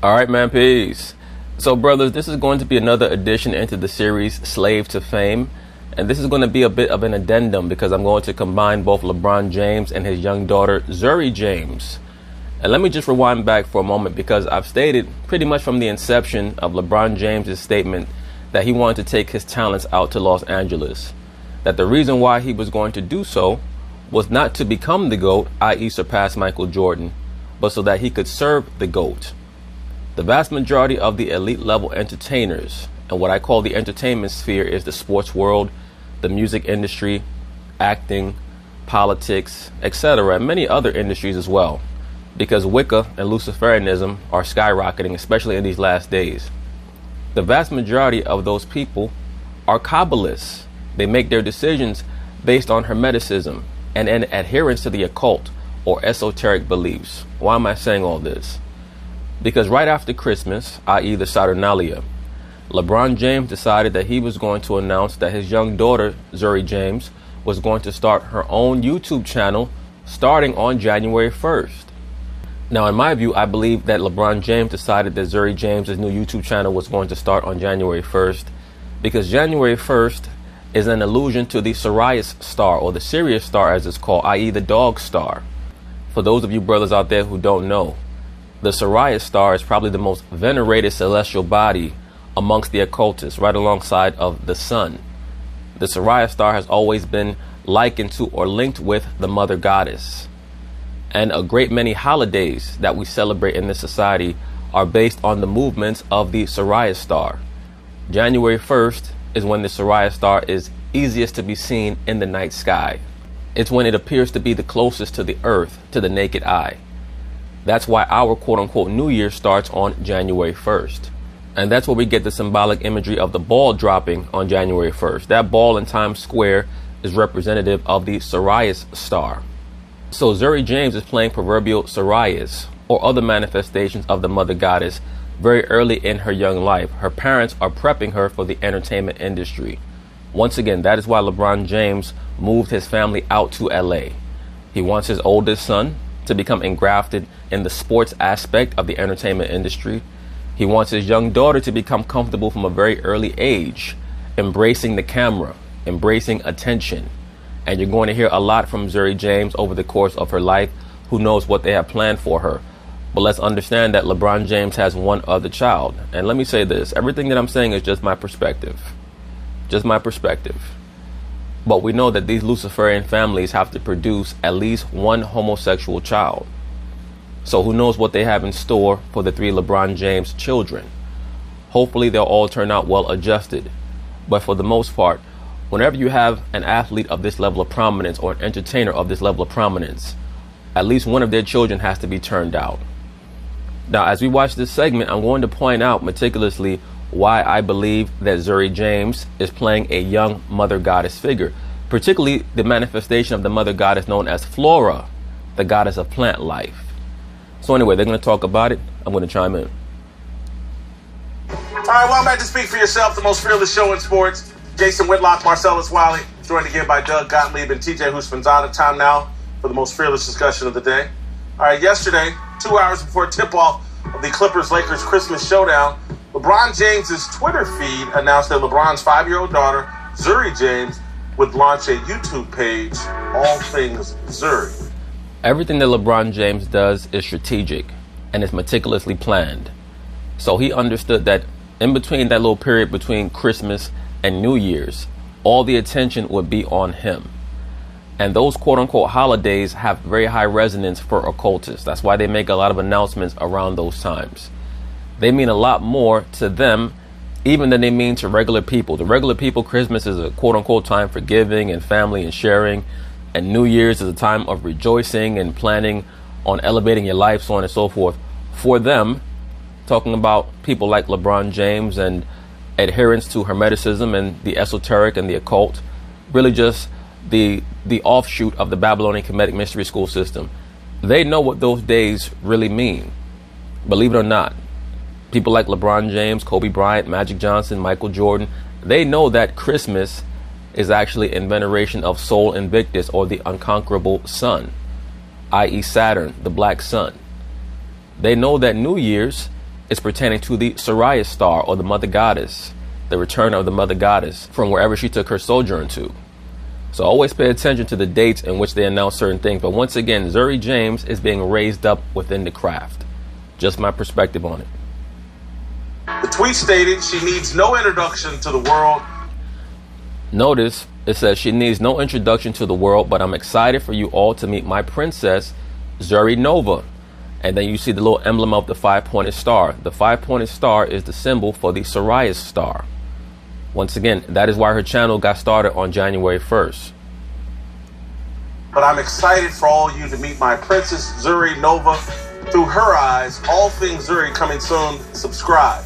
All right, man, peace. So, brothers, this is going to be another addition into the series Slave to Fame. And this is going to be a bit of an addendum because I'm going to combine both LeBron James and his young daughter, Zhuri James. And let me just rewind back for a moment because I've stated pretty much from the inception of LeBron James' statement that he wanted to take his talents out to Los Angeles. That the reason why he was going to do so was not to become the GOAT, i.e. surpass Michael Jordan, but so that he could serve the GOAT. The vast majority of the elite level entertainers, and what I call the entertainment sphere, is the sports world, the music industry, acting, politics, etc., and many other industries as well, because Wicca and Luciferianism are skyrocketing, especially in these last days. The vast majority of those people are Kabbalists. They make their decisions based on Hermeticism and an adherence to the occult or esoteric beliefs. Why am I saying all this? Because right after Christmas, i.e. the Saturnalia, LeBron James decided that he was going to announce that his young daughter, Zhuri James, was going to start her own YouTube channel starting on January 1st. Now, in my view, I believe that LeBron James decided that Zhuri James' new YouTube channel was going to start on January 1st because January 1st is an allusion to the Sirius star, or the Sirius star as it's called, i.e. the dog star. For those of you brothers out there who don't know, the Sirius star is probably the most venerated celestial body amongst the occultists, right alongside of the sun. The Sirius star has always been likened to or linked with the mother goddess. And a great many holidays that we celebrate in this society are based on the movements of the Sirius star. January 1st is when the Sirius star is easiest to be seen in the night sky. It's when it appears to be the closest to the earth to the naked eye. That's why our quote-unquote New Year starts on January 1st. And that's where we get the symbolic imagery of the ball dropping on January 1st. That ball in Times Square is representative of the Sirius star. So Zhuri James is playing proverbial Sirius or other manifestations of the mother goddess very early in her young life. Her parents are prepping her for the entertainment industry. Once again, that is why LeBron James moved his family out to LA. He wants his oldest son to become engrafted in the sports aspect of the entertainment industry. He wants his young daughter to become comfortable from a very early age, embracing the camera, embracing attention. And you're going to hear a lot from Zhuri James over the course of her life. Who knows what they have planned for her. But let's understand that LeBron James has one other child. And let me say this, everything that I'm saying is just my perspective. Just my perspective. But we know that these Luciferian families have to produce at least one homosexual child. So who knows what they have in store for the 3 LeBron James children. Hopefully they'll all turn out well adjusted. But for the most part, whenever you have an athlete of this level of prominence or an entertainer of this level of prominence, at least one of their children has to be turned out. Now, as we watch this segment, I'm going to point out meticulously why I believe that Zhuri James is playing a young mother goddess figure, particularly the manifestation of the mother goddess known as Flora, the goddess of plant life. So anyway, they're going to talk about it. I'm going to chime in. All right, welcome back to Speak for Yourself, the most fearless show in sports. Jason Whitlock, Marcellus Wiley, joined again by Doug Gottlieb and TJ Husmanzada. Time now for the most fearless discussion of the day. All right, yesterday, 2 hours before tip-off of the Clippers-Lakers Christmas showdown, LeBron James's Twitter feed announced that LeBron's 5-year-old daughter, Zhuri James, would launch a YouTube page, All Things Zhuri. Everything that LeBron James does is strategic and is meticulously planned. So he understood that in between that little period between Christmas and New Year's, all the attention would be on him. And those quote-unquote holidays have very high resonance for occultists. That's why they make a lot of announcements around those times. They mean a lot more to them even than they mean to regular people. To regular people, Christmas is a quote-unquote time for giving and family and sharing. And New Year's is a time of rejoicing and planning on elevating your life, so on and so forth. For them, talking about people like LeBron James and adherence to Hermeticism and the esoteric and the occult, really just the offshoot of the Babylonian Kemetic mystery school system. They know what those days really mean. Believe it or not, people like LeBron James, Kobe Bryant, Magic Johnson, Michael Jordan, they know that Christmas is actually in veneration of Sol Invictus, or the unconquerable sun, i.e. Saturn, the black sun. They know that New Year's is pertaining to the Sirius star, or the mother goddess, the return of the mother goddess from wherever she took her sojourn to. So always pay attention to the dates in which they announce certain things. But once again, Zhuri James is being raised up within the craft. Just my perspective on it. The tweet stated she needs no introduction to the world. Notice it says she needs no introduction to the world, but I'm excited for you all to meet my princess, Zhuri Nova. And then you see the little emblem of the 5-pointed star. The 5-pointed star is the symbol for the Sirius star. Once again, that is why her channel got started on January 1st. But I'm excited for all you to meet my princess, Zhuri Nova. Through her eyes, all things Zhuri coming soon. Subscribe.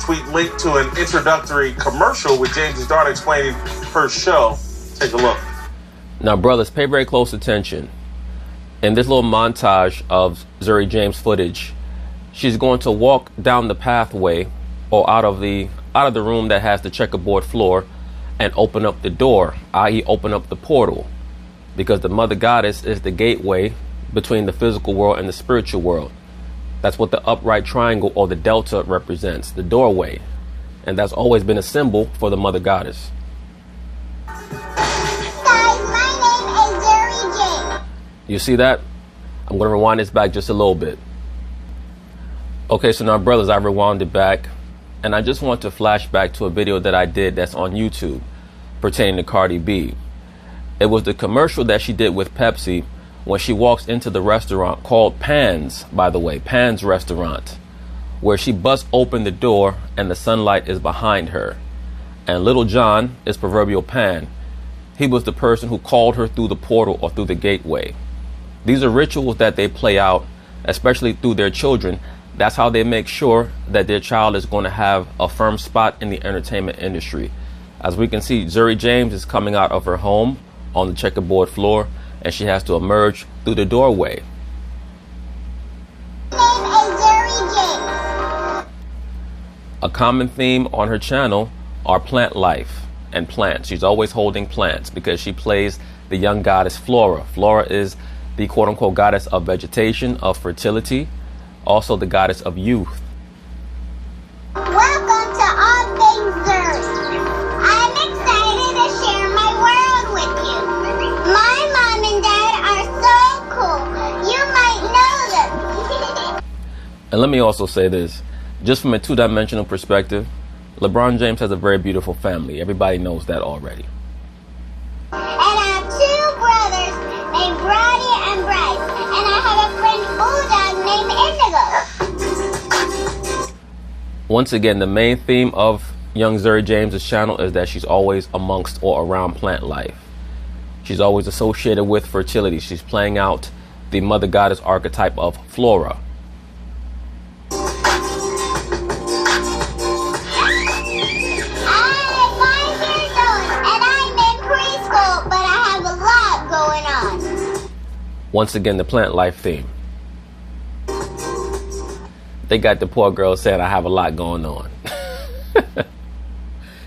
Tweet link to an introductory commercial with James's daughter explaining her show. Take a look. Now, brothers, pay very close attention. In this little montage of Zhuri James footage, she's going to walk down the pathway or out of the room that has the checkerboard floor and open up the door, i.e. open up the portal, because the mother goddess is the gateway between the physical world and the spiritual world. That's what the upright triangle or the delta represents, the doorway. And that's always been a symbol for the mother goddess. Guys, my name is Zhuri James. You see that? I'm going to rewind this back just a little bit. Okay, so now, brothers, I rewound it back. And I just want to flash back to a video that I did that's on YouTube pertaining to Cardi B. It was the commercial that she did with Pepsi when she walks into the restaurant called Pan's, by the way, Pan's Restaurant, where she busts open the door and the sunlight is behind her. And Little John is proverbial Pan. He was the person who called her through the portal or through the gateway. These are rituals that they play out, especially through their children. That's how they make sure that their child is going to have a firm spot in the entertainment industry. As we can see, Zhuri James is coming out of her home on the checkerboard floor, and she has to emerge through the doorway. My name is Zhuri James. A common theme on her channel are plant life and plants. She's always holding plants because she plays the young goddess Flora. Flora is the quote-unquote goddess of vegetation, of fertility, also the goddess of youth. Welcome to All Things Zhuri. I'm excited to share my world with you. My mom and dad are so cool. You might know them. And let me also say this, just from a two-dimensional perspective, LeBron James has a very beautiful family. Everybody knows that already. And I have two brothers named Brody and Bryce. And I have a friend Bulldog named Indigo. Once again, the main theme of young Zhuri James' channel is that she's always amongst or around plant life. She's always associated with fertility. She's playing out the mother goddess archetype of Flora. I'm 5 years old and I'm in preschool, but I have a lot going on. Once again, the plant life theme. They got the poor girl saying, I have a lot going on.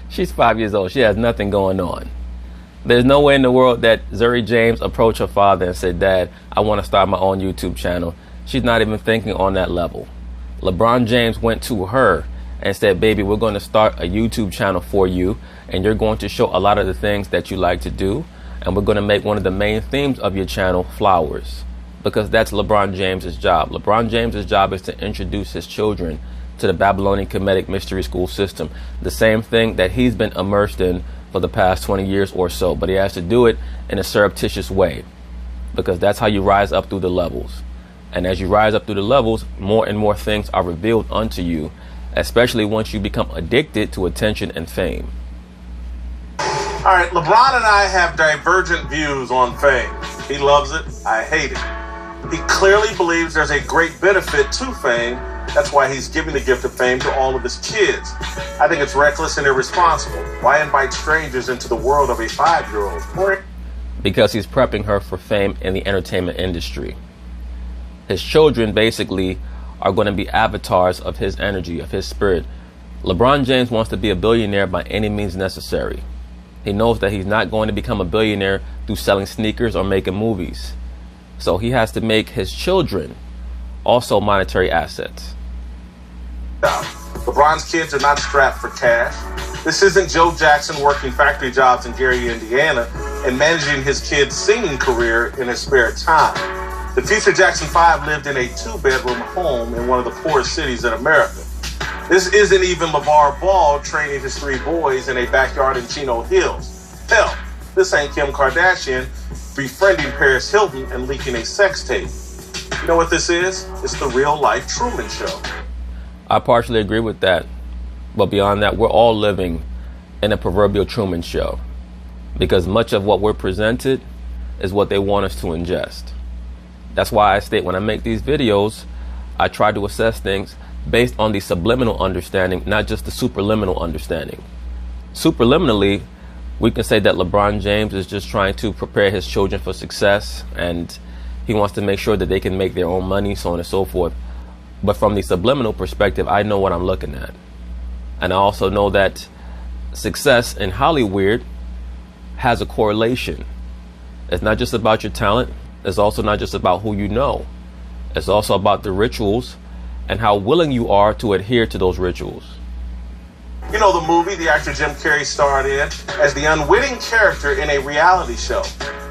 She's 5 years old. She has nothing going on. There's no way in the world that Zhuri James approached her father and said, Dad, I want to start my own YouTube channel. She's not even thinking on that level. LeBron James went to her and said, baby, we're going to start a YouTube channel for you, and you're going to show a lot of the things that you like to do, and we're going to make one of the main themes of your channel flowers, because that's LeBron James's job. LeBron James's job is to introduce his children to the Babylonian Kemetic Mystery School system, the same thing that he's been immersed in for the past 20 years or so, but he has to do it in a surreptitious way, because that's how you rise up through the levels. And as you rise up through the levels, more and more things are revealed unto you, especially once you become addicted to attention and fame. All right, LeBron and I have divergent views on fame. He loves it. I hate it. He clearly believes there's a great benefit to fame. That's why he's giving the gift of fame to all of his kids. I think it's reckless and irresponsible. Why invite strangers into the world of a 5-year-old? Because he's prepping her for fame in the entertainment industry. His children basically are going to be avatars of his energy, of his spirit. LeBron James wants to be a billionaire by any means necessary. He knows that he's not going to become a billionaire through selling sneakers or making movies. So he has to make his children also monetary assets. out. LeBron's kids are not strapped for cash. This isn't Joe Jackson working factory jobs in Gary, Indiana, and managing his kid's singing career in his spare time. The future Jackson 5 lived in a 2-bedroom home in one of the poorest cities in America. This isn't even LeVar Ball training his 3 boys in a backyard in Chino Hills. Hell, this ain't Kim Kardashian befriending Paris Hilton and leaking a sex tape. You know what this is? It's the real-life Truman Show. I partially agree with that. But beyond that, we're all living in a proverbial Truman Show, because much of what we're presented is what they want us to ingest. That's why I state when I make these videos, I try to assess things based on the subliminal understanding, not just the superliminal understanding. Superliminally, we can say that LeBron James is just trying to prepare his children for success, and he wants to make sure that they can make their own money, so on and so forth. But from the subliminal perspective, I know what I'm looking at. And I also know that success in Hollywood has a correlation. It's not just about your talent. It's also not just about who you know. It's also about the rituals and how willing you are to adhere to those rituals. You know the movie the actor Jim Carrey starred in as the unwitting character in a reality show.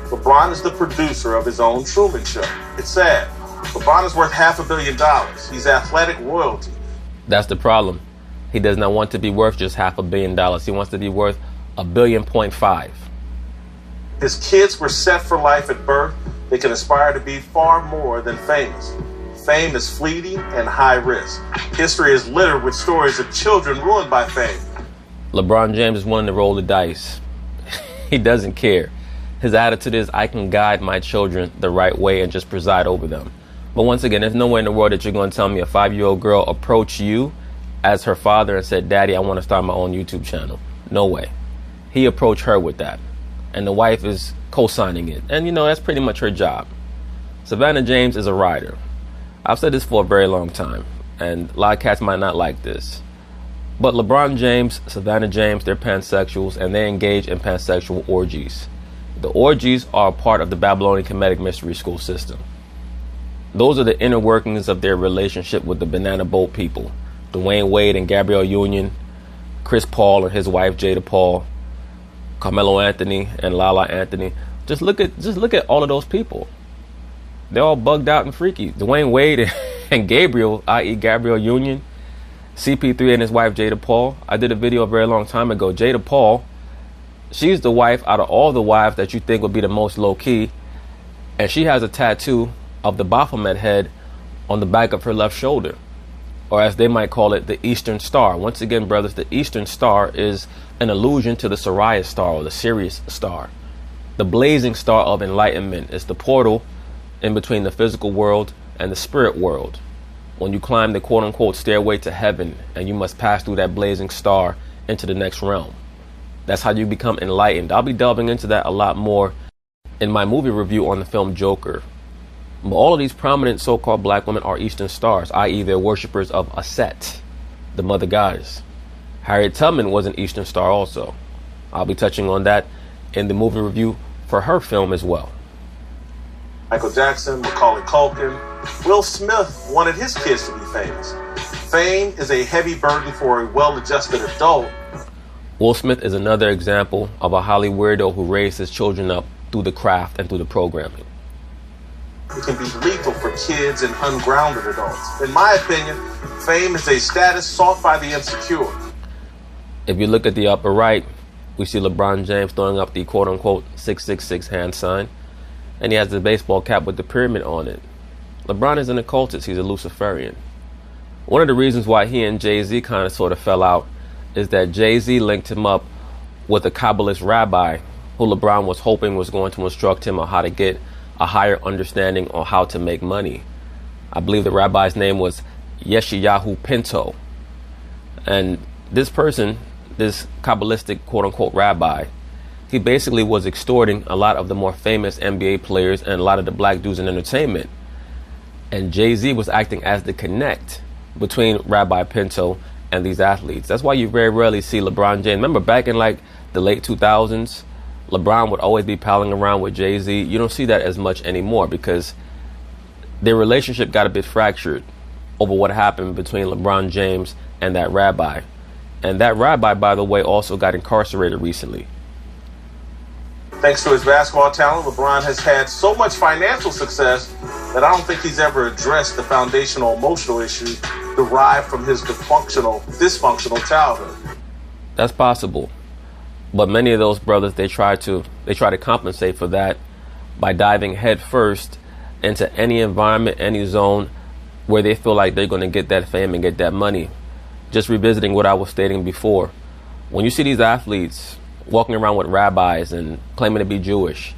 LeBron is the producer of his own Truman Show. It's sad. LeBron is worth $500 million. He's athletic royalty. That's the problem. He does not want to be worth just $500 million. He wants to be worth $1.5 billion. His kids were set for life at birth. They can aspire to be far more than famous. Fame is fleeting and high risk. History is littered with stories of children ruined by fame. LeBron James is willing to roll the dice. He doesn't care. His attitude is, I can guide my children the right way and just preside over them. But once again, there's no way in the world that you're going to tell me a 5-year-old girl approached you as her father and said, Daddy, I want to start my own YouTube channel. No way. He approached her with that. And the wife is co-signing it. And, you know, that's pretty much her job. Savannah James is a writer. I've said this for a very long time, and a lot of cats might not like this. But LeBron James, Savannah James, they're pansexuals, and they engage in pansexual orgies. The orgies are a part of the Babylonian Kemetic Mystery School system. Those are the inner workings of their relationship with the Banana Boat people. Dwayne Wade and Gabrielle Union, Chris Paul and his wife Jada Paul, Carmelo Anthony and Lala Anthony. Just look at all of those people. They're all bugged out and freaky. Dwayne Wade and Gabriel, i.e. Gabrielle Union, CP3 and his wife Jada Paul. I did a video a very long time ago. Jada Paul, she's the wife out of all the wives that you think would be the most low-key, and she has a tattoo of the Baphomet head on the back of her left shoulder, or as they might call it, the Eastern Star. Once again, brothers, the Eastern Star is an allusion to the Sirius Star or the Sirius Star, the blazing star of enlightenment. It's the portal in between the physical world and the spirit world. When you climb the quote-unquote stairway to heaven, and you must pass through that blazing star into the next realm. That's how you become enlightened. I'll be delving into that a lot more in my movie review on the film Joker. But all of these prominent so-called black women are Eastern Stars, i.e. they're worshippers of Aset, the mother goddess. Harriet Tubman was an Eastern Star also. I'll be touching on that in the movie review for her film as well. Michael Jackson, Macaulay Culkin, Will Smith wanted his kids to be famous. Fame is a heavy burden for a well-adjusted adult. Will Smith is another example of a Hollywood weirdo who raised his children up through the craft and through the programming. It can be lethal for kids and ungrounded adults. In my opinion, fame is a status sought by the insecure. If you look at the upper right, we see LeBron James throwing up the quote-unquote 666 hand sign, and he has the baseball cap with the pyramid on it. LeBron is an occultist. He's a Luciferian. One of the reasons why he and Jay-Z kind of sort of fell out is that Jay-Z linked him up with a Kabbalist rabbi who LeBron was hoping was going to instruct him on how to get a higher understanding on how to make money. I believe the rabbi's name was Yeshayahu Pinto. And this person, this Kabbalistic quote-unquote rabbi, he basically was extorting a lot of the more famous NBA players and a lot of the black dudes in entertainment. And Jay-Z was acting as the connect between Rabbi Pinto and these athletes. That's why you very rarely see LeBron James. Remember back in like the late 2000s, LeBron would always be palling around with Jay-Z. You don't see that as much anymore because their relationship got a bit fractured over what happened between LeBron James and that rabbi. And that rabbi, by the way, also got incarcerated recently. Thanks to his basketball talent, LeBron has had so much financial success that I don't think he's ever addressed the foundational emotional issues derived from his dysfunctional childhood. That's possible. But many of those brothers, they try to compensate for that by diving headfirst into any environment, any zone where they feel like they're going to get that fame and get that money. Just revisiting what I was stating before. When you see these athletes walking around with rabbis and claiming to be Jewish,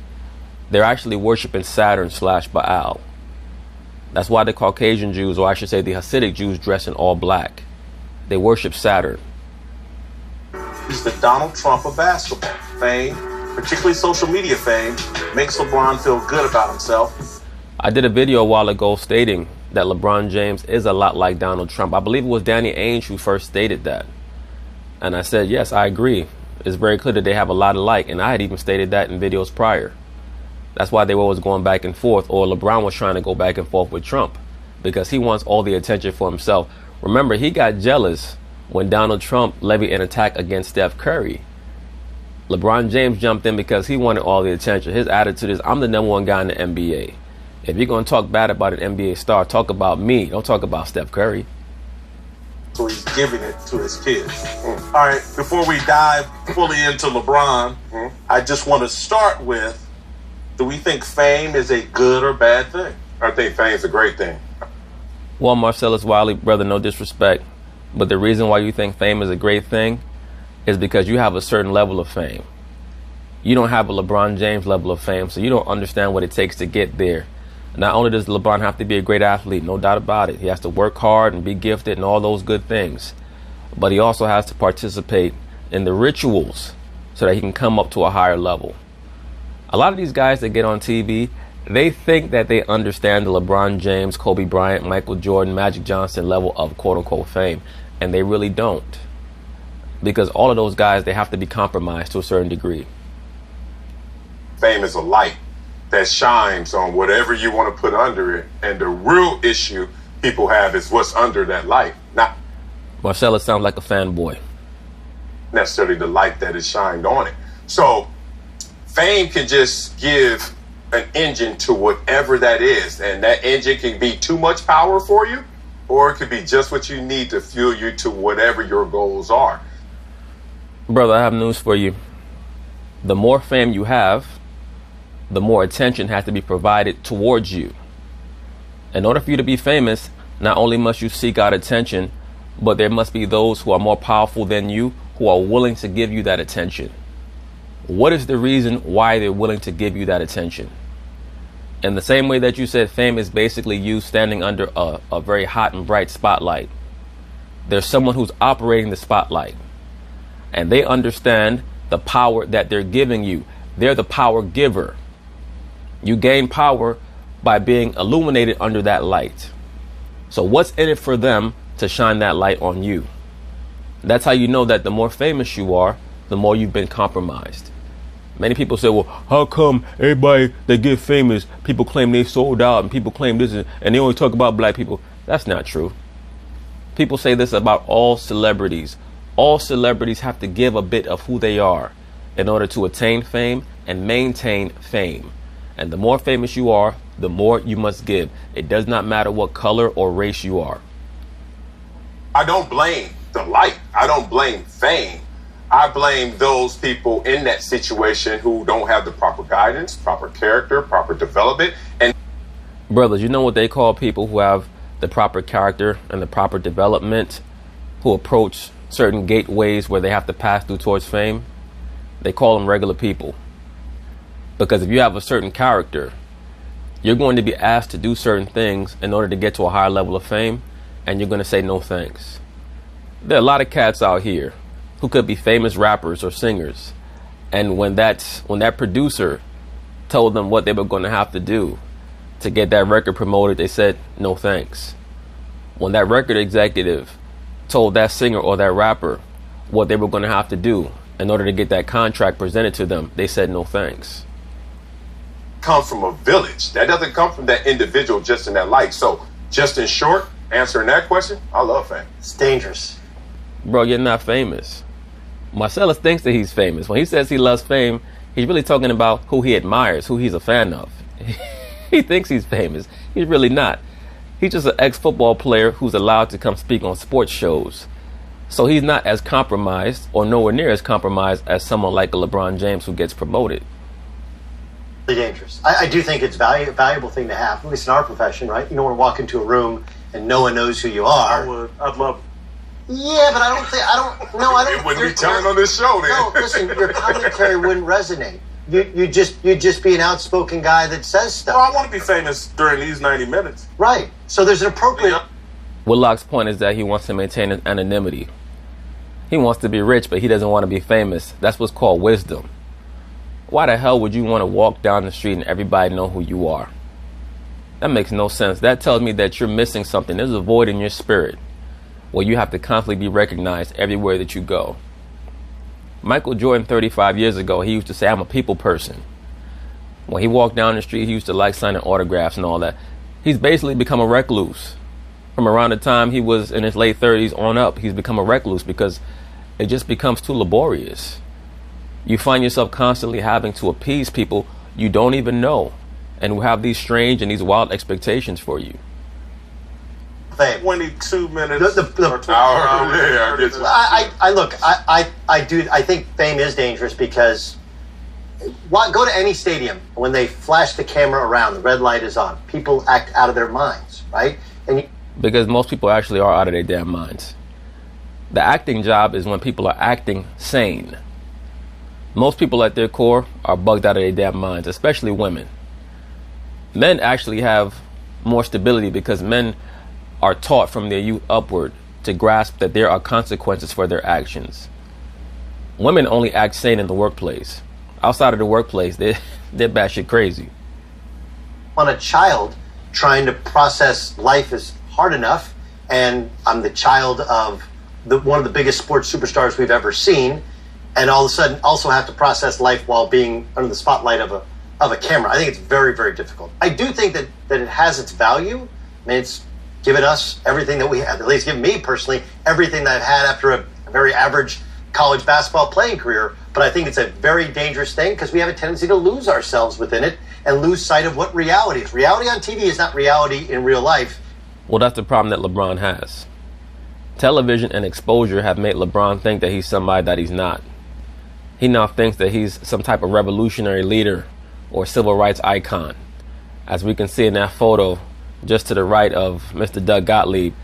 they're actually worshiping Saturn/Baal. That's why the Caucasian Jews, or I should say the Hasidic Jews, dress in all black. They worship Saturn. He's the Donald Trump of basketball. Fame, particularly social media fame, makes LeBron feel good about himself. I did a video a while ago stating that LeBron James is a lot like Donald Trump. I believe it was Danny Ainge who first stated that. And I said, yes, I agree. It's very clear that they have a lot alike. And I had even stated that in videos prior. That's why they were always going back and forth, or LeBron was trying to go back and forth with Trump because he wants all the attention for himself. Remember, he got jealous when Donald Trump levied an attack against Steph Curry. LeBron James jumped in because he wanted all the attention. His attitude is, I'm the #1 guy in the NBA. If you're going to talk bad about an NBA star, talk about me. Don't talk about Steph Curry. So he's giving it to his kids. All right, before we dive fully into LeBron, I just want to start with, do we think fame is a good or bad thing? I think fame's a great thing. Well, Marcellus Wiley, brother, no disrespect, but the reason why you think fame is a great thing is because you have a certain level of fame. You don't have a LeBron James level of fame, so you don't understand what it takes to get there. Not only does LeBron have to be a great athlete, no doubt about it. He has to work hard and be gifted and all those good things. But he also has to participate in the rituals so that he can come up to a higher level. A lot of these guys that get on TV, they think that they understand the LeBron James, Kobe Bryant, Michael Jordan, Magic Johnson level of quote-unquote fame. And they really don't. Because all of those guys, they have to be compromised to a certain degree. Fame is a light that shines on whatever you want to put under it. And the real issue people have is what's under that light. Not Marcellus sounds like a fanboy. necessarily the light that is shined on it. So fame can just give an engine to whatever that is. And that engine can be too much power for you, or it could be just what you need to fuel you to whatever your goals are. Brother, I have news for you. The more fame you have, the more attention has to be provided towards you. In order for you to be famous, not only must you seek out attention, but there must be those who are more powerful than you who are willing to give you that attention. What is the reason why they're willing to give you that attention? In the same way that you said fame is basically you standing under a very hot and bright spotlight, there's someone who's operating the spotlight, and they understand the power that they're giving you. They're the power giver. You gain power by being illuminated under that light. So what's in it for them to shine that light on you? That's how you know that the more famous you are, the more you've been compromised. Many people say, well, how come everybody that get famous, people claim they sold out and people claim this and they only talk about black people? That's not true. People say this about all celebrities. All celebrities have to give a bit of who they are in order to attain fame and maintain fame. And the more famous you are, the more you must give. It does not matter what color or race you are. I don't blame the light. I don't blame fame. I blame those people in that situation who don't have the proper guidance, proper character, proper development. And brothers, you know what they call people who have the proper character and the proper development, who approach certain gateways where they have to pass through towards fame? They call them regular people. Because if you have a certain character, you're going to be asked to do certain things in order to get to a higher level of fame, and you're going to say no thanks. There are a lot of cats out here who could be famous rappers or singers, and when that producer told them what they were going to have to do to get that record promoted, they said no thanks. When that record executive told that singer or that rapper what they were going to have to do in order to get that contract presented to them, they said no thanks. Come from a village. That doesn't come from that individual just in that light. So just in short, answering that question, I love fame. It's dangerous. Bro, you're not famous. Marcellus thinks that he's famous. When he says he loves fame, he's really talking about who he admires, who he's a fan of. He thinks he's famous. He's really not. He's just an ex-football player who's allowed to come speak on sports shows. So he's not as compromised or nowhere near as compromised as someone like a LeBron James who gets promoted. Really dangerous. I do think it's a valuable thing to have, at least in our profession, right? You don't want to walk into a room and no one knows who you are. I would. I'd love it. Yeah, but I don't. It wouldn't be telling on this show, then. No, listen, your commentary wouldn't resonate. You'd just be an outspoken guy that says stuff. Well, I want to be famous during these 90 minutes. Right. So there's an appropriate... Whitlock's point is that he wants to maintain anonymity. He wants to be rich, but he doesn't want to be famous. That's what's called wisdom. Why the hell would you want to walk down the street and everybody know who you are? That makes no sense. That tells me that you're missing something. There's a void in your spirit where you have to constantly be recognized everywhere that you go. Michael Jordan, 35 years ago, he used to say, I'm a people person. When he walked down the street, he used to like signing autographs and all that. He's basically become a recluse. From around the time he was in his late 30s on up, he's become a recluse because it just becomes too laborious. You find yourself constantly having to appease people you don't even know and who have these strange and these wild expectations for you. 22 minutes. I think fame is dangerous because go to any stadium when they flash the camera around, the red light is on. People act out of their minds, right? Because most people actually are out of their damn minds. The acting job is when people are acting sane. Most people at their core are bugged out of their damn minds, especially women. Men actually have more stability because men are taught from their youth upward to grasp that there are consequences for their actions. Women only act sane in the workplace. Outside of the workplace, they're batshit crazy. On a child trying to process life is hard enough, and I'm the child of one of the biggest sports superstars we've ever seen, and all of a sudden also have to process life while being under the spotlight of a camera. I think it's very, very difficult. I do think that it has its value. I mean, it's given us everything that we have, at least given me personally, everything that I've had after a very average college basketball playing career. But I think it's a very dangerous thing because we have a tendency to lose ourselves within it and lose sight of what reality is. Reality on TV is not reality in real life. Well, that's the problem that LeBron has. Television and exposure have made LeBron think that he's somebody that he's not. He now thinks that he's some type of revolutionary leader or civil rights icon. As we can see in that photo just to the right of Mr. Doug Gottlieb,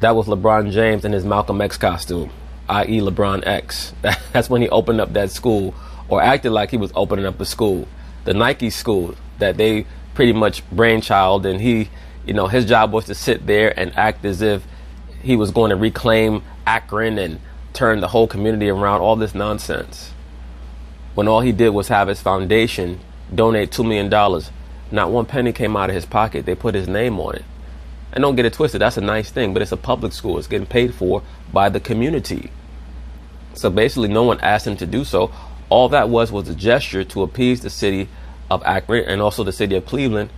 that was LeBron James in his Malcolm X costume, i.e. LeBron X. That's when he opened up that school, or acted like he was opening up a school. The Nike school that they pretty much brainchild, and he, his job was to sit there and act as if he was going to reclaim Akron and turn the whole community around, all this nonsense. When all he did was have his foundation donate $2 million. Not one penny came out of his pocket. They put his name on it. And don't get it twisted, that's a nice thing, but it's a public school. It's getting paid for by the community. So basically no one asked him to do so. All that was a gesture to appease the city of Akron and also the city of Cleveland,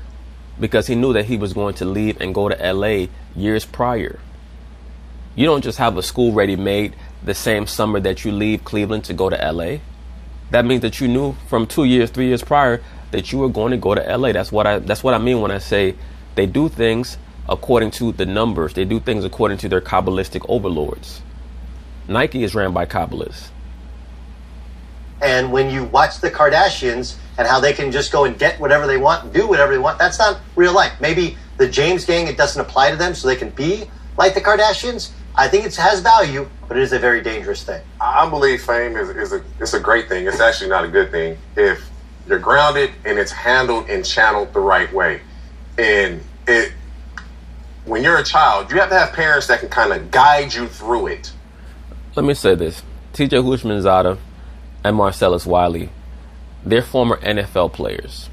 because he knew that he was going to leave and go to LA years prior. You don't just have a school ready made the same summer that you leave Cleveland to go to LA. That means that you knew from 2 years, 3 years prior that you were going to go to LA. That's what I mean when I say they do things according to the numbers. They do things according to their Kabbalistic overlords. Nike is ran by Kabbalists. And when you watch the Kardashians and how they can just go and get whatever they want and do whatever they want, that's not real life. Maybe the James gang, it doesn't apply to them, so they can be like the Kardashians. I think it has value, but it is a very dangerous thing. I believe fame is a great thing. It's actually not a good thing if you're grounded and it's handled and channeled the right way. And when you're a child, you have to have parents that can kind of guide you through it. Let me say this. TJ Houshmandzadeh and Marcellus Wiley, they're former NFL players.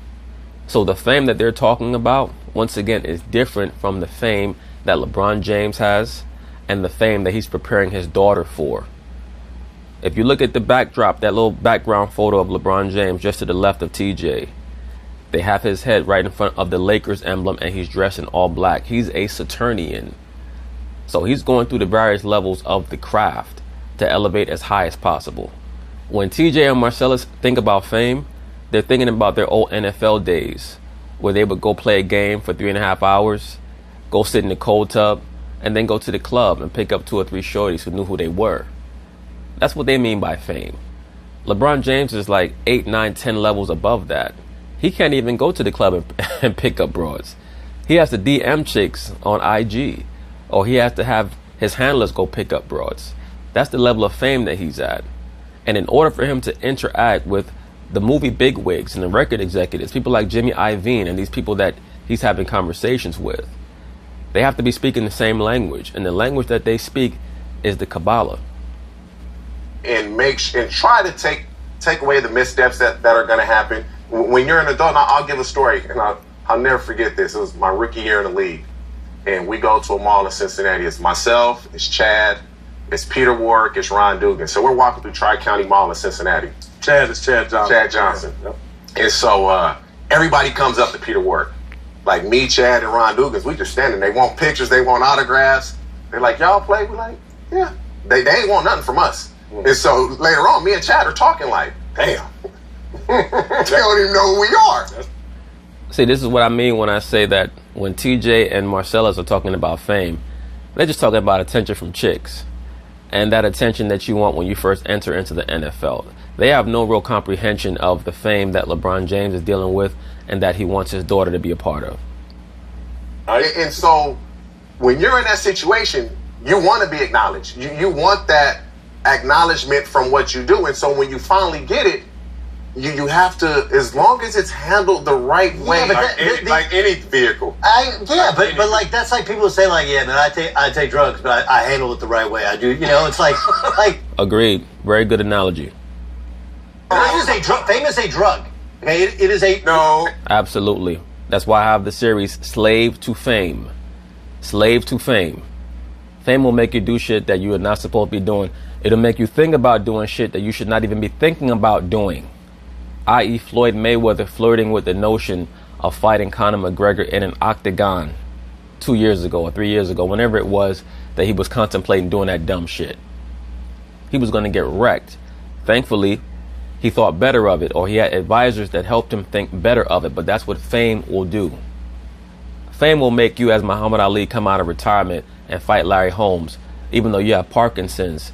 So the fame that they're talking about, once again, is different from the fame that LeBron James has and the fame that he's preparing his daughter for. If you look at the backdrop, that little background photo of LeBron James just to the left of TJ, they have his head right in front of the Lakers emblem and he's dressed in all black. He's a Saturnian. So he's going through the various levels of the craft to elevate as high as possible. When TJ and Marcellus think about fame, they're thinking about their old NFL days where they would go play a game for 3.5 hours, go sit in the cold tub, and then go to the club and pick up 2 or 3 shorties who knew who they were. That's what they mean by fame. LeBron James is like 8, 9, 10 levels above that. He can't even go to the club and pick up broads. He has to DM chicks on IG, or he has to have his handlers go pick up broads. That's the level of fame that he's at. And in order for him to interact with the movie bigwigs and the record executives, people like Jimmy Iovine and these people that he's having conversations with, they have to be speaking the same language. And the language that they speak is the Kabbalah. And try to take away the missteps that are going to happen. When you're an adult, I'll give a story, and I'll never forget this. It was my rookie year in the league. And we go to a mall in Cincinnati. It's myself, it's Chad, it's Peter Warwick, it's Ron Dugan. So we're walking through Tri-County Mall in Cincinnati. Chad is Chad Johnson. Chad Johnson. Yep. And so everybody comes up to Peter Warwick. Like me, Chad, and Ron Dugan. We just standing. They want pictures. They want autographs. They're like, y'all play? We're like, yeah. They ain't want nothing from us. Mm-hmm. And so later on, me and Chad are talking like, damn. They don't even know who we are. See, this is what I mean when I say that when TJ and Marcellus are talking about fame, they're just talking about attention from chicks. And that attention that you want when you first enter into the NFL. They have no real comprehension of the fame that LeBron James is dealing with and that he wants his daughter to be a part of. And so when you're in that situation, you want to be acknowledged. You want that acknowledgement from what you do. And so when you finally get it, you have to, as long as it's handled the right way, like any vehicle. But like that's like people say like, yeah, man, I take drugs, but I handle it the right way. I do, it's like Agreed. Very good analogy. Fame is a drug. Fame is a drug. Okay, it is a no. Absolutely. That's why I have the series Slave to Fame. Slave to Fame. Fame will make you do shit that you are not supposed to be doing. It'll make you think about doing shit that you should not even be thinking about doing. I.e. Floyd Mayweather flirting with the notion of fighting Conor McGregor in an octagon 2 years ago or 3 years ago, whenever it was that he was contemplating doing that dumb shit. He was going to get wrecked. Thankfully, he thought better of it, or he had advisors that helped him think better of it, but that's what fame will do. Fame will make you, as Muhammad Ali, come out of retirement and fight Larry Holmes, even though you have Parkinson's.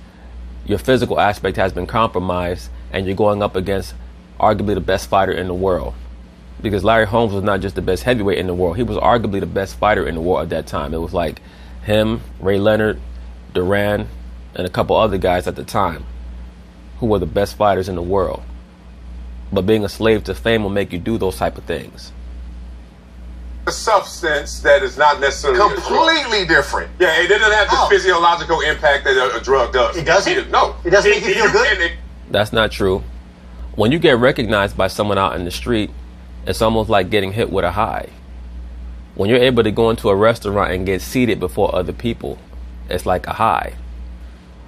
Your physical aspect has been compromised, and you're going up against arguably the best fighter in the world. Because Larry Holmes was not just the best heavyweight in the world, he was arguably the best fighter in the world at that time. It was like him, Ray Leonard, Duran, and a couple other guys at the time who were the best fighters in the world. But being a slave to fame will make you do those type of things. A substance that is not necessarily completely different. Yeah, it doesn't have the physiological impact that a drug does. It doesn't? No. It doesn't make you feel good? That's not true. When you get recognized by someone out in the street, it's almost like getting hit with a high. When you're able to go into a restaurant and get seated before other people, it's like a high.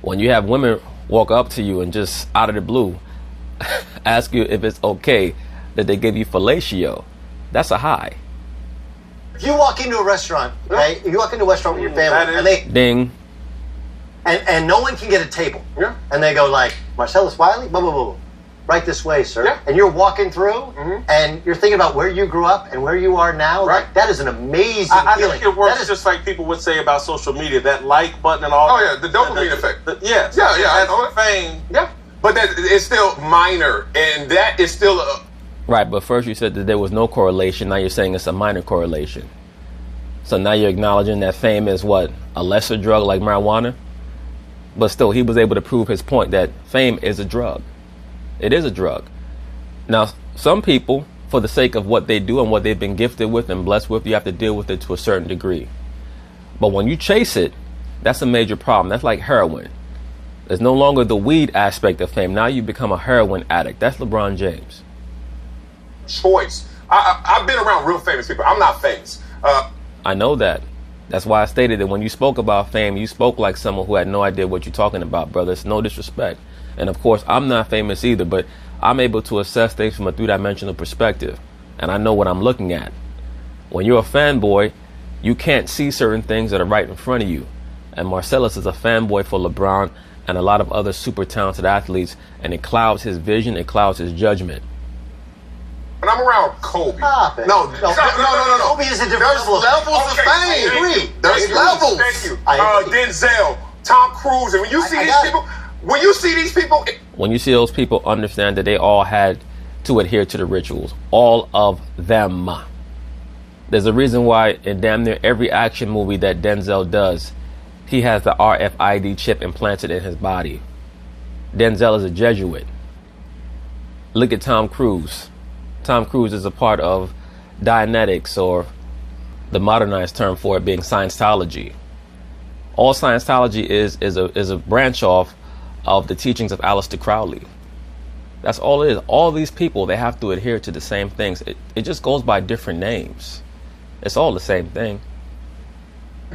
When you have women walk up to you and just out of the blue ask you if it's okay that they give you fellatio, that's a high. If you walk into a restaurant, okay? If you walk into a restaurant with your family and they ding, and no one can get a table, and they go like, Marcellus Wiley, blah blah blah, right this way, sir. And you're walking through, and you're thinking about where you grew up and where you are now. Right. Like, that is an amazing I feeling. think it works just like people would say about social media, that like button and all. Oh yeah, the dopamine effect. That's fame. Yeah, but that it's still minor, and that is still a. Right, but first you said that there was no correlation. Now you're saying it's a minor correlation. So now you're acknowledging that fame is what? A lesser drug like marijuana? But still, he was able to prove his point that fame is a drug. It is a drug. Now, some people, for the sake of what they do and what they've been gifted with and blessed with, you have to deal with it to a certain degree. But when you chase it, that's a major problem. That's like heroin. There's no longer the weed aspect of fame. Now you become a heroin addict. That's LeBron James. Choice. I've been around real famous people. I'm not famous. I know that. That's why I stated that when you spoke about fame, you spoke like someone who had no idea what you're talking about, brother. It's no disrespect. And of course, I'm not famous either, but I'm able to assess things from a three-dimensional perspective. And I know what I'm looking at. When you're a fanboy, you can't see certain things that are right in front of you. And Marcellus is a fanboy for LeBron and a lot of other super talented athletes, and it clouds his vision, it clouds his judgment. When I'm around Kobe. Stop it. No. Kobe is a different There's level. levels of fame. There's levels. Thank you. I agree. Denzel, Tom Cruise, and when you see I these got it. people, when you see these people, When you see those people, understand that they all had to adhere to the rituals. All of them. There's a reason why in damn near every action movie that Denzel does, he has the RFID chip implanted in his body. Denzel is a Jesuit. Look at Tom Cruise. Tom Cruise is a part of Dianetics, or the modernized term for it being Scientology. All Scientology is a branch off of the teachings of Aleister Crowley. That's all it is. All these people, they have to adhere to the same things. It just goes by different names. It's all the same thing.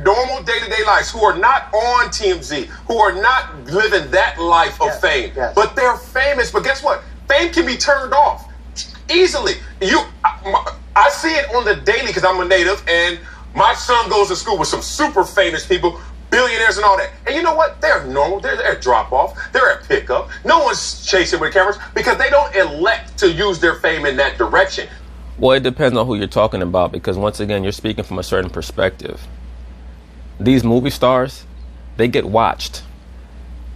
normal day-to-day lives who are not on TMZ, who are not living that life of fame, but they're famous. But guess what? Fame can be turned off easily. I see it on the daily because I'm a native, and my son goes to school with some super famous people, billionaires and all that. And you know what? They're normal. They're at drop-off. They're at pickup. No one's chasing with cameras because they don't elect to use their fame in that direction. Well, it depends on who you're talking about, because once again, you're speaking from a certain perspective. These movie stars, they get watched.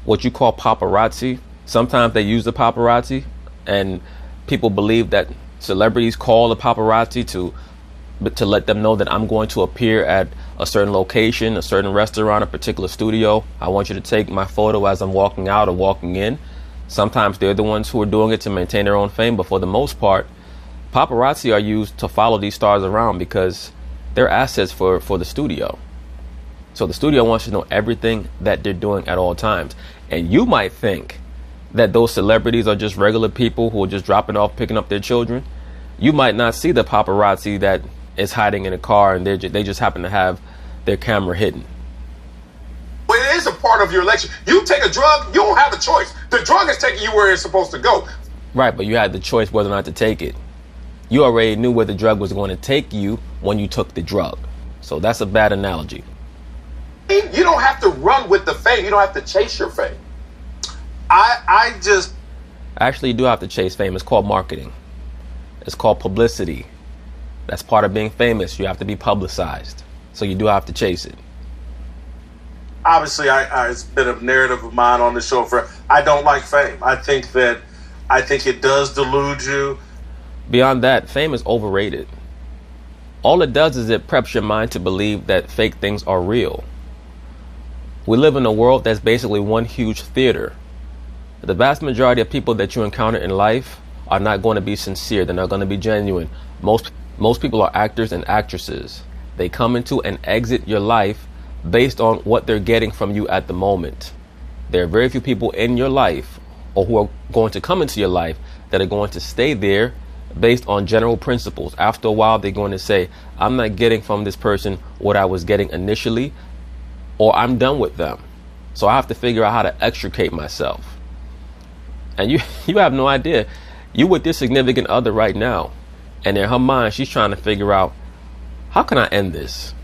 What you call paparazzi, sometimes they use the paparazzi, and people believe that celebrities call the paparazzi to let them know that I'm going to appear at a certain location, a certain restaurant, a particular studio. I want you to take my photo as I'm walking out or walking in. Sometimes they're the ones who are doing it to maintain their own fame, but for the most part, paparazzi are used to follow these stars around because they're assets for the studio. So the studio wants to know everything that they're doing at all times. And you might think that those celebrities are just regular people who are just dropping off, picking up their children. You might not see the paparazzi that is hiding in a car and they just happen to have their camera hidden. Well, it is a part of your election. You take a drug, you don't have a choice. The drug is taking you where it's supposed to go. Right, but you had the choice whether or not to take it. You already knew where the drug was going to take you when you took the drug. So that's a bad analogy. You don't have to run with the fame. You don't have to chase your fame. Actually, you do have to chase fame. It's called marketing. It's called publicity. That's part of being famous. You have to be publicized. So you do have to chase it. Obviously, it's been a narrative of mine on the show I don't like fame. I think it does delude you. Beyond that, fame is overrated. All it does is it preps your mind to believe that fake things are real. We live in a world that's basically one huge theater. The vast majority of people that you encounter in life are not going to be sincere. They're not going to be genuine. Most people are actors and actresses. They come into and exit your life based on what they're getting from you at the moment. There are very few people in your life or who are going to come into your life that are going to stay there based on general principles. After a while, they're going to say, I'm not getting from this person what I was getting initially, or I'm done with them. So I have to figure out how to extricate myself. And you have no idea. You with your significant other right now, and in her mind, she's trying to figure out, how can I end this?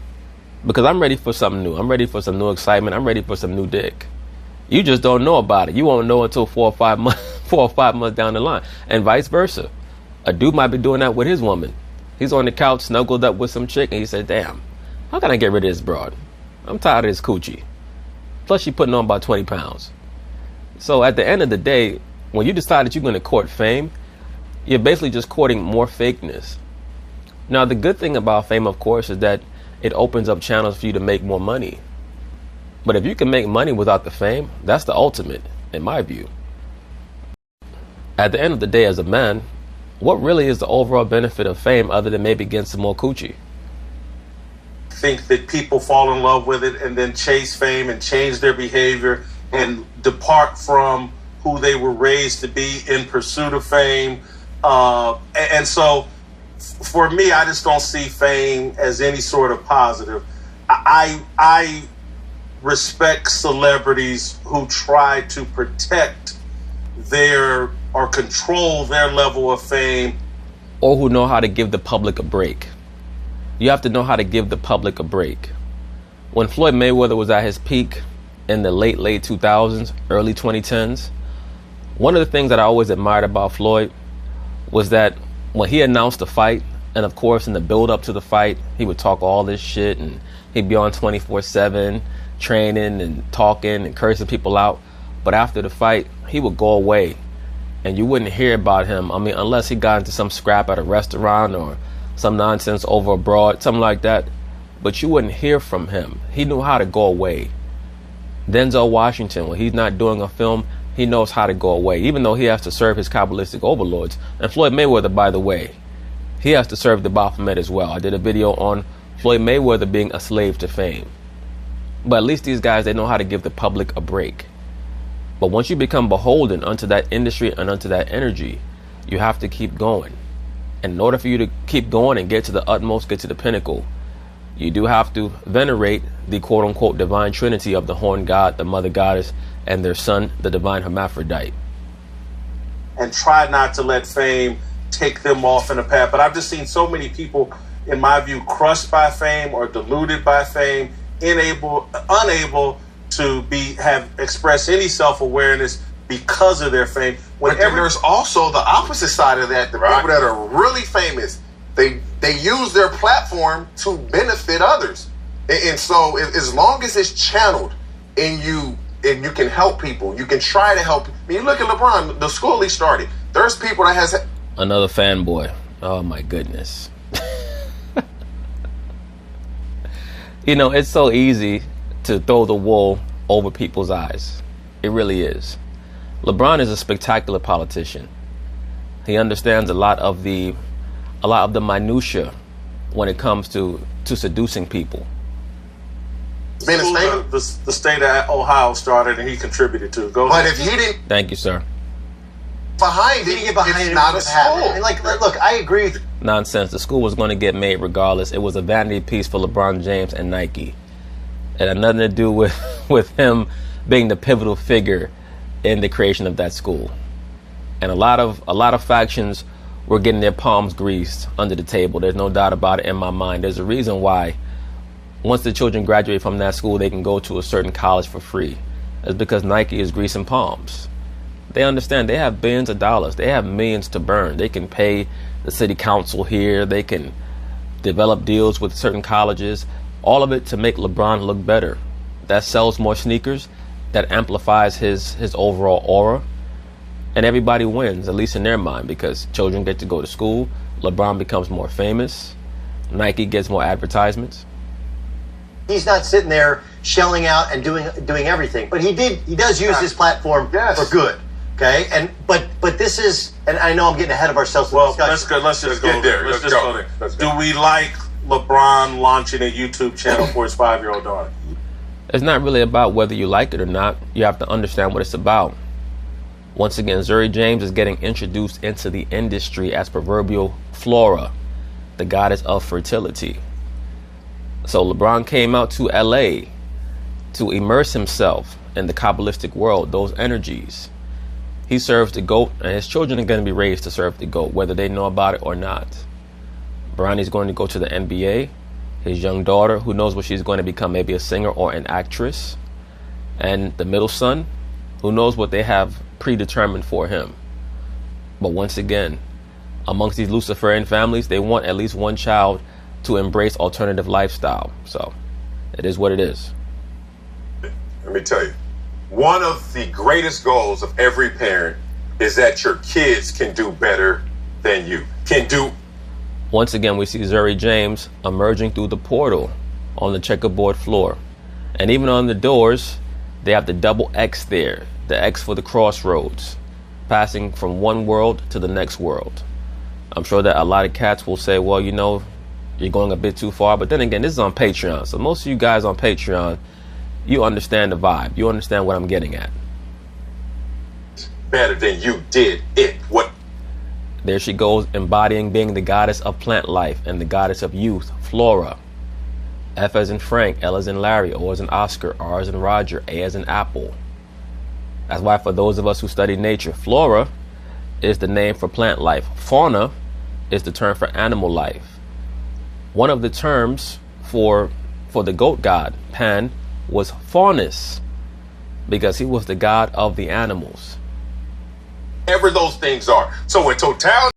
Because I'm ready for something new. I'm ready for some new excitement. I'm ready for some new dick. You just don't know about it. You won't know until 4 or 5 months down the line, and vice versa. A dude might be doing that with his woman. He's on the couch, snuggled up with some chick, and he said, damn, how can I get rid of this broad? I'm tired of this coochie. Plus, she's putting on about 20 pounds. So at the end of the day, when you decide that you're going to court fame, you're basically just courting more fakeness. Now, the good thing about fame, of course, is that it opens up channels for you to make more money. But if you can make money without the fame, that's the ultimate, in my view. At the end of the day, as a man, what really is the overall benefit of fame other than maybe getting some more coochie? Think that people fall in love with it and then chase fame and change their behavior and depart from who they were raised to be in pursuit of fame. And so for me, I just don't see fame as any sort of positive. I respect celebrities who try to protect their or control their level of fame. Or who know how to give the public a break. You have to know how to give the public a break. when Floyd Mayweather was at his peak in the late 2000s, early 2010s, one of the things that I always admired about Floyd was that when he announced the fight, and of course in the build up to the fight, he would talk all this shit and he'd be on 24/7 training and talking and cursing people out. But after the fight, he would go away and you wouldn't hear about him. I mean, unless he got into some scrap at a restaurant or some nonsense over abroad, something like that. But you wouldn't hear from him. He knew how to go away. Denzel Washington, when he's not doing a film, he knows how to go away, even though he has to serve his Kabbalistic overlords. And Floyd Mayweather, by the way, he has to serve the Baphomet as well. I did a video on Floyd Mayweather being a slave to fame. But at least these guys, they know how to give the public a break. But once you become beholden unto that industry and unto that energy, you have to keep going. And in order for you to keep going and get to the utmost, get to the pinnacle, you do have to venerate the quote-unquote divine trinity of the horned god, the mother goddess, and their son, the divine hermaphrodite. And try not to let fame take them off in a path. But I've just seen so many people, in my view, crushed by fame or deluded by fame, unable to have expressed any self-awareness because of their fame. But then there's also the opposite side of that. The people that are really famous, they use their platform to benefit others. And so as long as it's channeled and you can help people, you can try to help. I mean, you look at LeBron, the school he started. There's people that has... Another fanboy. Oh, my goodness. You know, it's so easy to throw the wool over people's eyes. It really is. LeBron is a spectacular politician. He understands a lot of the minutia when it comes to seducing people. The state of Ohio started and he contributed to. Go ahead. But if he didn't... Thank you, sir. Behind it, it's not a school. And look, I agree with you. Nonsense. The school was going to get made regardless. It was a vanity piece for LeBron James and Nike. It had nothing to do with him being the pivotal figure in the creation of that school. And a lot of factions were getting their palms greased under the table. There's no doubt about it in my mind. There's a reason why once the children graduate from that school, they can go to a certain college for free. It's because Nike is greasing palms. They understand they have billions of dollars. They have millions to burn. They can pay the city council here. They can develop deals with certain colleges. All of it to make LeBron look better. That sells more sneakers. That amplifies his overall aura. And everybody wins, at least in their mind, because children get to go to school. LeBron becomes more famous. Nike gets more advertisements. He's not sitting there shelling out and doing everything, but he does use his platform for good. Okay, but this is, and I know I'm getting ahead of ourselves. Well, let's just go there. Let's go there. Do we like LeBron launching a YouTube channel for his 5-year-old daughter? It's not really about whether you like it or not. You have to understand what it's about. Once again, Zhuri James is getting introduced into the industry as proverbial Flora, the goddess of fertility. So LeBron came out to LA to immerse himself in the Kabbalistic world, those energies. He serves the GOAT, and his children are going to be raised to serve the GOAT, whether they know about it or not. Bronny's going to go to the NBA. His young daughter, who knows what she's going to become, maybe a singer or an actress. And the middle son, who knows what they have predetermined for him. But once again, amongst these Luciferian families, they want at least one child to embrace alternative lifestyle. So it is what it is. Let me tell you, one of the greatest goals of every parent is that your kids can do better than you can do. Once again, we see Zhuri James emerging through the portal on the checkerboard floor. And even on the doors, they have the double X there, the X for the crossroads, passing from one world to the next world. I'm sure that a lot of cats will say, well, you know, you're going a bit too far. But then again, this is on Patreon. So most of you guys on Patreon, you understand the vibe. You understand what I'm getting at. Better than you did it. What? There she goes, embodying being the goddess of plant life and the goddess of youth, Flora. F as in Frank, L as in Larry, O as in Oscar, R as in Roger, A as in Apple. That's why for those of us who study nature, Flora is the name for plant life. Fauna is the term for animal life. One of the terms for the goat god, Pan was Faunus, because he was the god of the animals. Whatever those things are. So in totality,